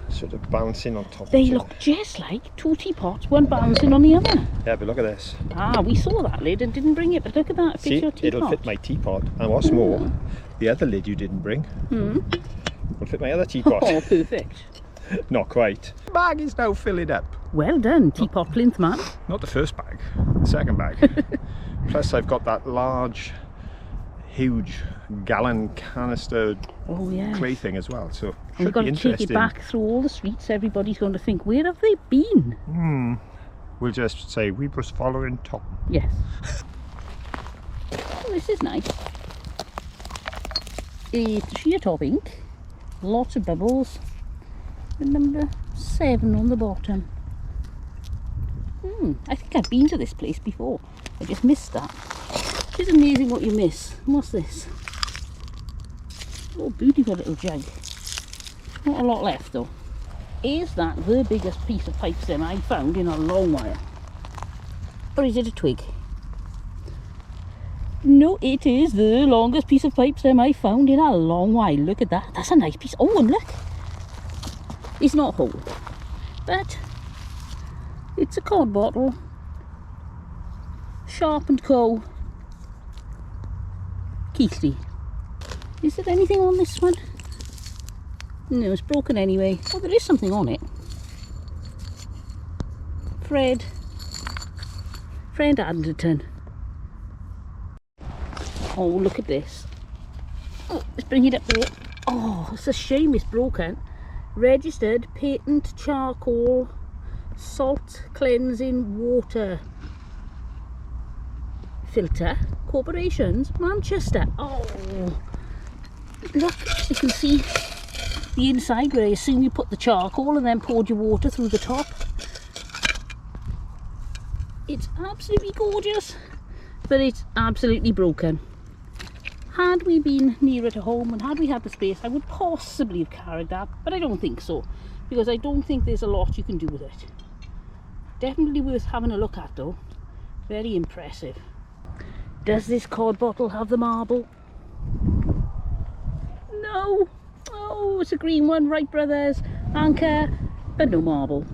Sort of bouncing on top
They
of each
look just like two teapots, one bouncing on the other.
other. Yeah, but look at this.
Ah, we saw that lid and didn't bring it, but look at that,
See,
your teapot.
it'll fit my teapot. And what's more, the other lid you didn't bring will fit my other teapot.
Oh, perfect.
Not quite. The bag is now filling up.
Well done, teapot plinth man.
Not the first bag, the second bag. Plus I've got that large, huge gallon canister
Oh yeah.
clay thing as well, so
And we've
should
got
be
to take
interesting.
it back through all the streets. Everybody's going to think, where have they been?
We'll just say we was following Tom.
Yes. Oh, this is nice. It's sheer top ink. Lots of bubbles. And number 7 on the bottom. I think I've been to this place before. I just missed that. It's amazing what you miss. What's this? Oh, beautiful little jug. Not a lot left though. Is that the biggest piece of pipe stem I've found in a long while? Or is it a twig? No, it is the longest piece of pipe stem I've found in a long while. Look at that. That's a nice piece. Oh, and look. It's not whole, but it's a cod bottle. Sharp and Co. Keithley. Is there anything on this one? No, it's broken anyway. Oh, there is something on it. Fred Anderton. Oh, look at this. Oh, let's bring it up there. Oh, it's a shame it's broken. Registered patent charcoal salt cleansing water filter corporations, Manchester. Oh, look, you can see the inside where I assume you put the charcoal and then poured your water through the top. It's absolutely gorgeous, but it's absolutely broken. Had we been nearer to home and had we had the space, I would possibly have carried that, but I don't think so, because I don't think there's a lot you can do with it. Definitely worth having a look at though. Very impressive. Does this cod bottle have the marble? No. Oh, it's a green one, Wright Brothers, anchor, but no marble.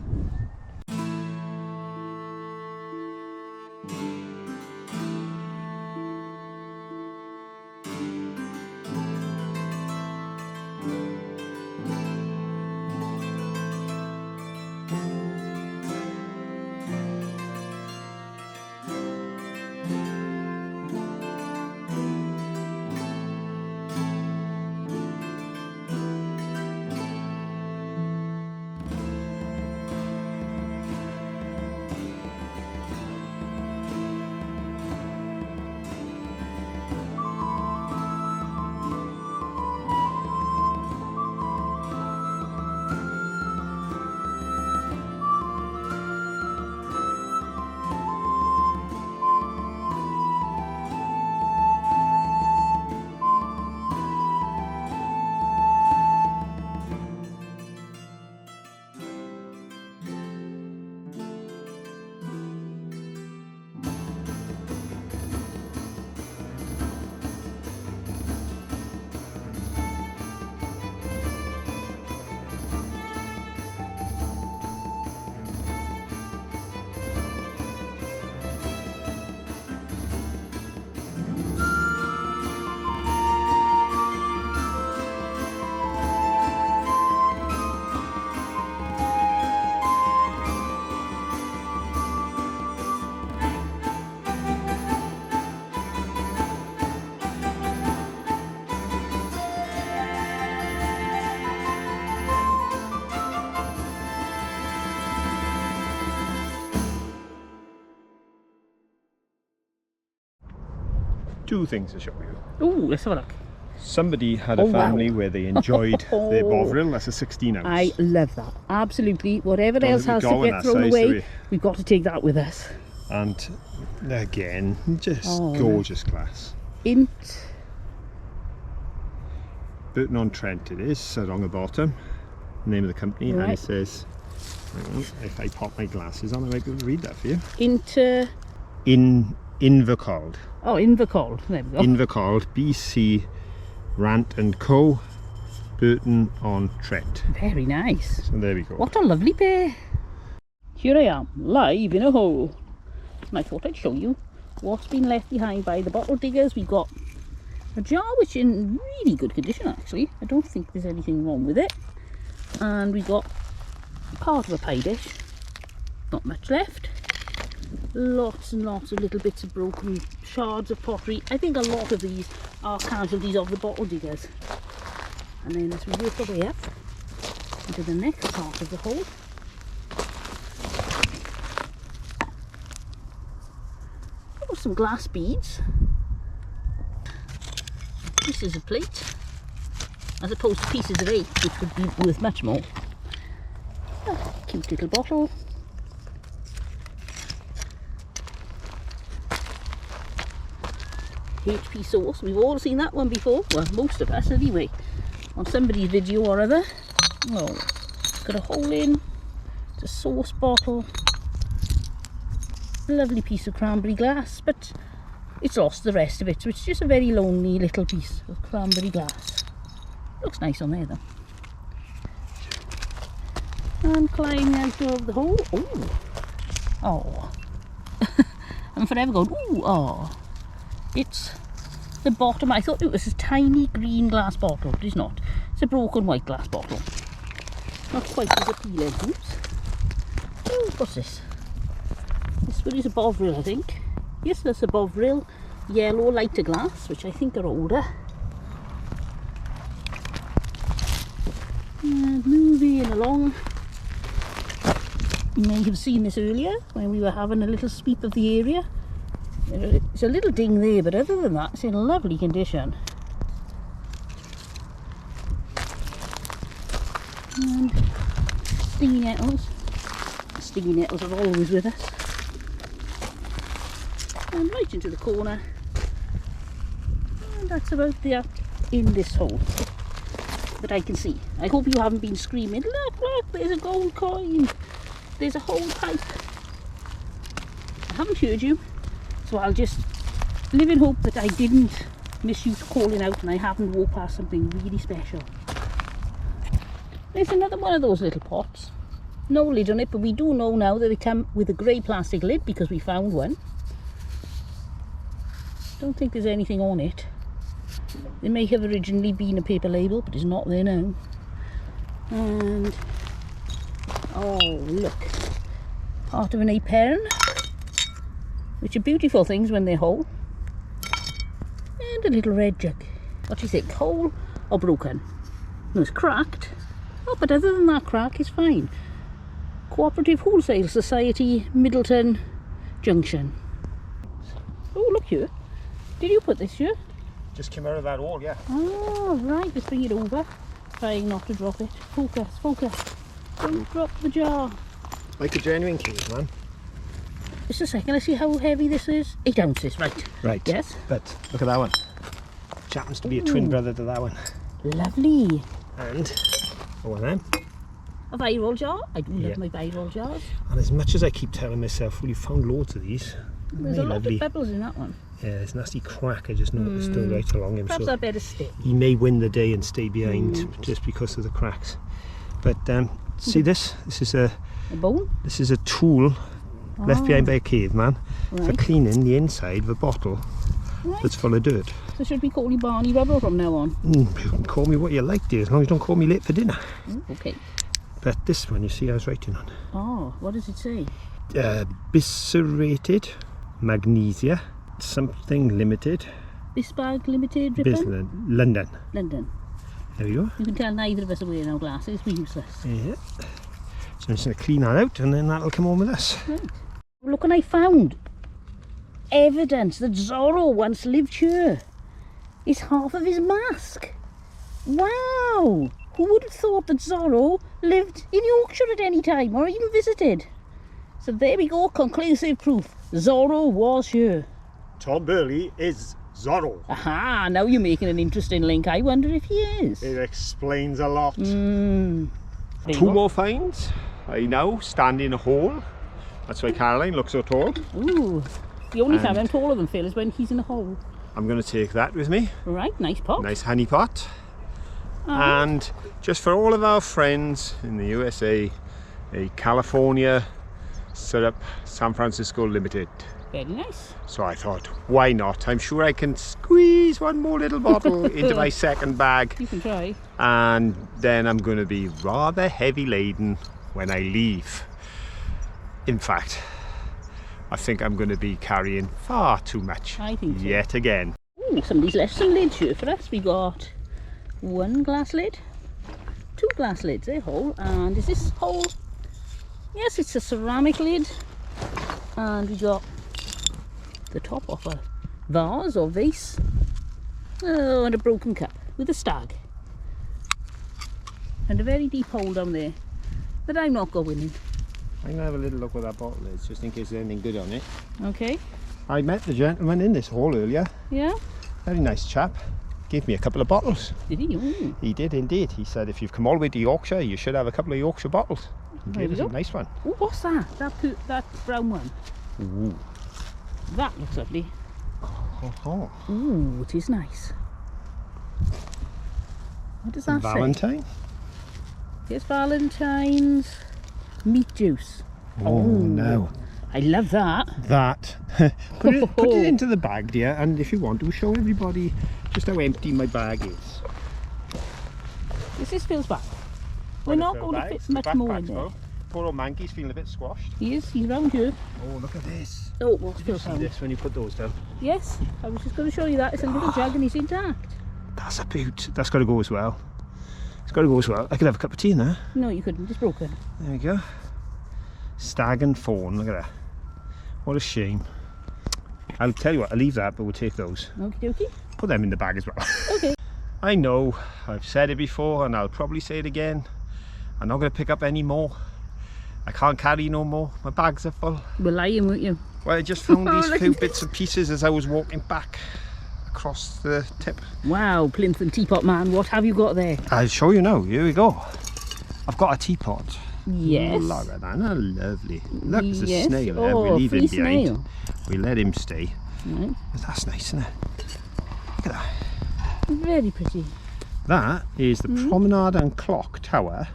two things to show you.
Oh, let's have a look.
Somebody had a
Oh, wow.
family where they enjoyed their Bovril. That's a 16 ounce.
I love that. Absolutely. Whatever
Don't
else
let me
has
go
to
in
get
that
thrown
size,
away,
do we?
we've got to take that with us.
And again, just
Oh,
gorgeous glass.
Int.
Burton-on-Trent it is, along the bottom. Name of the company, and
Right.
it says, hang on, if I pop my glasses on, I might be able to read that for you. Invercold.
Oh, Invercold. There we go.
Invercold, BC Rant and Co. Burton-on-Trent.
Very nice.
So there we go.
What a lovely pair. Here I am, live in a hole. And I thought I'd show you what's been left behind by the bottle diggers. We've got a jar which is in really good condition actually. I don't think there's anything wrong with it. And we've got part of a pie dish. Not much left. Lots and lots of little bits of broken shards of pottery. I think a lot of these are casualties of the bottle diggers. And then as we work our way up into the next part of the hole, oh, some glass beads. This is a plate, as opposed to pieces of 8, which would be worth much more. Oh, cute little bottle. HP sauce, we've all seen that one before, well most of us anyway, on somebody's video or other. Oh, it's got a hole in, it's a sauce bottle, a lovely piece of cranberry glass, but it's lost the rest of it, so it's just a very lonely little piece of cranberry glass. Looks nice on there though. And climbing out of the hole, oh, I'm forever going, ooh, oh. It's the bottom. I thought it was a tiny green glass bottle, but it's not. It's a broken white glass bottle. Not quite as appealing. Oops. Oh, what's this? This one is a Bovril, I think. Yes, that's a Bovril yellow lighter glass, which I think are older. And moving along. You may have seen this earlier when we were having a little sweep of the area. It's a little ding there, but other than that, it's in lovely condition. And stinging nettles. Stinging nettles are always with us. And right into the corner. And that's about there in this hole that I can see. I hope you haven't been screaming, look, look, there's a gold coin. There's a whole pipe. I haven't heard you. So I'll just live in hope that I didn't miss you calling out and I haven't walked past something really special. There's another one of those little pots. No lid on it, but we do know now that they come with a grey plastic lid because we found one. Don't think there's anything on it. There may have originally been a paper label, but it's not there now. And oh look, part of an apron, which are beautiful things when they're whole. And a little red jug. What do you think, whole or broken? No, it's cracked. Oh, but other than that crack, it's fine. Cooperative Wholesale Society, Middleton Junction. Oh, look here. Did you put this here?
Just came out of that hole, yeah.
Oh, right, let's bring it over. Trying not to drop it. Focus, focus. Don't drop the jar.
Like a genuine cave, man.
Just a second, let's see how heavy this is. 8 ounces, right.
Right.
Yes.
But look at that one. Which happens to be a twin brother to that one.
Lovely.
And one of them.
A viral jar. I do love
Yeah.
my viral jars.
And as much as I keep telling myself, well, you found loads of these.
There's
Very
a lot
lovely.
of pebbles in that one.
Yeah, there's a nasty crack I just noticed still right along him.
Perhaps
So
I better stay.
he may win the day and stay behind just because of the cracks. But see this? This is
A bone?
a tool left behind by a caveman for
Right.
cleaning the inside of a bottle
Right.
that's full of dirt.
So should we call you Barney Rubble from now on?
You can call me what you like, dear, as long as you don't call me late for dinner.
Okay.
But this one, you see, I was writing on.
Oh, what does it say?
Bicerated magnesia, something limited.
This bag limited ribbon?
Business, London.
London.
There we go.
You can tell neither of us are wearing our glasses. We're useless.
Yeah. So I'm just going to clean that out and then that'll come on with us.
Right. Look, and I found evidence that Zorro once lived here. It's half of his mask. Wow! Who would have thought that Zorro lived in Yorkshire at any time or even visited? So there we go, conclusive proof. Zorro was here.
Tom Burleigh is Zorro.
Aha, now you're making an interesting link. I wonder if he is.
It explains a lot.
There you
Two
go.
more finds. I now stand in a hole. That's why Caroline looks so tall.
Ooh, the only time I'm taller than Phil is when he's in a hole.
I'm going to take that with me.
Right, nice pot.
Nice honey pot. And just for all of our friends in the USA, a California syrup San Francisco Limited.
Very nice.
So I thought, why not? I'm sure I can squeeze one more little bottle into my second bag,
You can try.
and then I'm going to be rather heavy laden when I leave. In fact, I think I'm going to be carrying far too much
I think so.
yet again.
Ooh, somebody's left some lids here for us. We got one glass lid, two glass lids, they're whole, and is this whole? Yes, it's a ceramic lid, and we got the top of a vase or vase. Oh, and a broken cup with a stag, and a very deep hole down there that I'm not going in.
I'm going to have a little look what that bottle is, just in case there's anything good on it.
Okay.
I met the gentleman in this hall earlier.
Yeah.
Very nice chap. Gave me a couple of bottles.
Did he? Ooh.
He did indeed. He said if you've come all the way to Yorkshire, you should have a couple of Yorkshire bottles. He
There
gave
we
us a
go.
nice one.
Ooh, what's that? That brown one.
Ooh.
That looks lovely.
Oh.
Ooh, it is nice. What does that say?
Valentine?
Here's Valentine's meat juice.
Oh no.
I love that.
That. put it into the bag, dear, and if you want to show everybody just how empty my bag is.
This is Phil's bag. We're not going to fit much more in there.
Poor old Manky's feeling a bit squashed.
He's round here.
Oh, look at this.
Oh, what's
Did you
Phil's
see
hand?
this when you put those down?
Yes, I was just going to show you that. It's a little jug and he's intact.
That's a boot. That's got to go as well. It's got to go as well. I could have a cup of tea in there.
No, you couldn't. It's broken.
There we go. Stag and fawn, look at that. What a shame. I'll tell you what, I'll leave that, but we'll take those.
Okie dokie.
Put them in the bag as well.
Okay.
I know, I've said it before and I'll probably say it again. I'm not going to pick up any more. I can't carry no more. My bags are full.
We're lying, weren't you?
Well, I just found these
Look
few
at
bits and pieces as I was walking back across the tip.
Wow, plinth and teapot man, what have you got there?
I'll show you now. Here we go. I've got a teapot.
Yes.
Look at that. How lovely. Look, there's a
Yes.
snail there.
Oh,
We leave him
free
behind.
snail.
We let him stay.
Right.
That's nice, isn't it? Look at that.
Very pretty.
That is the Promenade and Clock Tower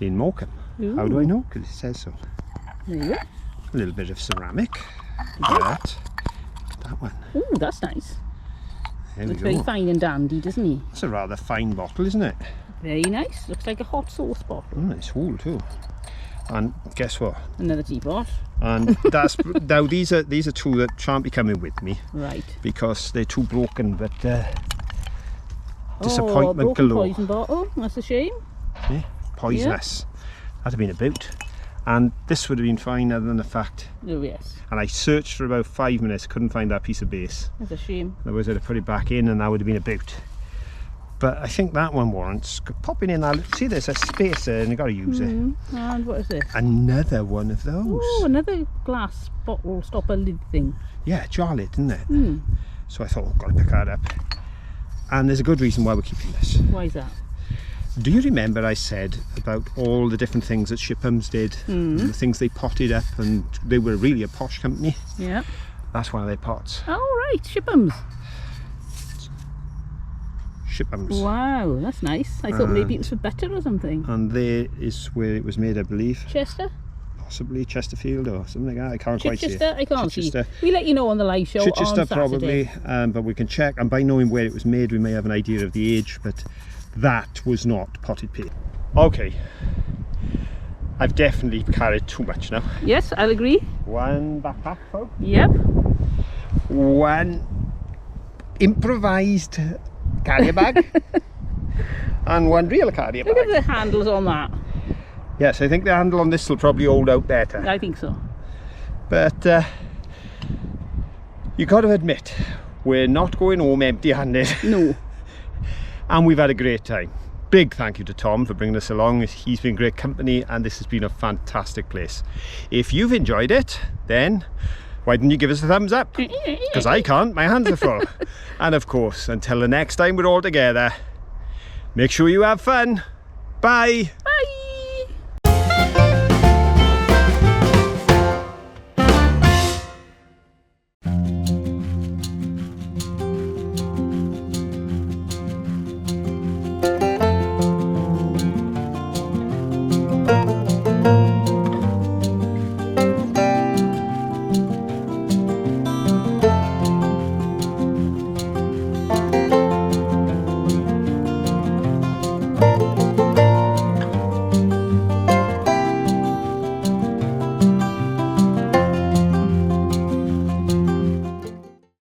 in Morecambe. How do I know? Because it says so.
There you go.
A little bit of ceramic. Look at that. That one.
Ooh, that's nice.
There we
Looks very
go.
fine and dandy, doesn't he?
That's a rather fine bottle, isn't it?
Very nice. Looks like a hot sauce bottle.
Nice hole too. And guess what?
Another teapot.
And that's now these are two that shan't be coming with me
Right.
because they're too broken. But
Oh,
disappointment
broken
galore.
poison bottle. That's a shame.
Yeah, poisonous. That'd have been a boot. And this would have been fine other than the fact.
Oh yes.
And I searched for about 5 minutes, couldn't find that piece of base.
That's a shame.
Otherwise I'd have put it back in and that would have been a boot. But I think that one warrants popping in that. See, there's a space there and you've got to use it.
And what is this?
Another one of those.
Oh, another glass bottle stopper lid thing.
Yeah, jar lid, isn't it? So I thought, oh, got to pick that up. And there's a good reason why we're keeping this.
Why is that?
Do you remember I said about all the different things that Shiphams did, and the things they potted up, and they were really a posh company?
Yeah.
That's one of their pots.
Oh right, Shiphams.
Shiphams.
Wow, that's nice. I thought maybe it was for butter or something.
And there is where it was made, I believe.
Chester?
Possibly Chesterfield or something like that. I can't quite see.
Chichester? I can't see.
Chichester.
We let you know on the live show
Chichester
on Saturday.
probably, but we can check. And by knowing where it was made, we may have an idea of the age. But that was not potted peat. Okay, I've definitely carried too much now.
Yes, I'll agree.
One backpack full.
Yep.
One improvised carrier bag. And one real carrier
Look at
bag.
the handles on that.
Yes, I think the handle on this will probably hold out better.
I think so.
But
You got to admit, we're not going home empty-handed.
No.
And we've had a great time. Big thank you to Tom for bringing us along. He's been great company and this has been a fantastic place. If you've enjoyed it, then why didn't you give us a thumbs up? Because I can't, my hands are full. And of course, until the next time we're all together, make sure you have fun. Bye.
Bye.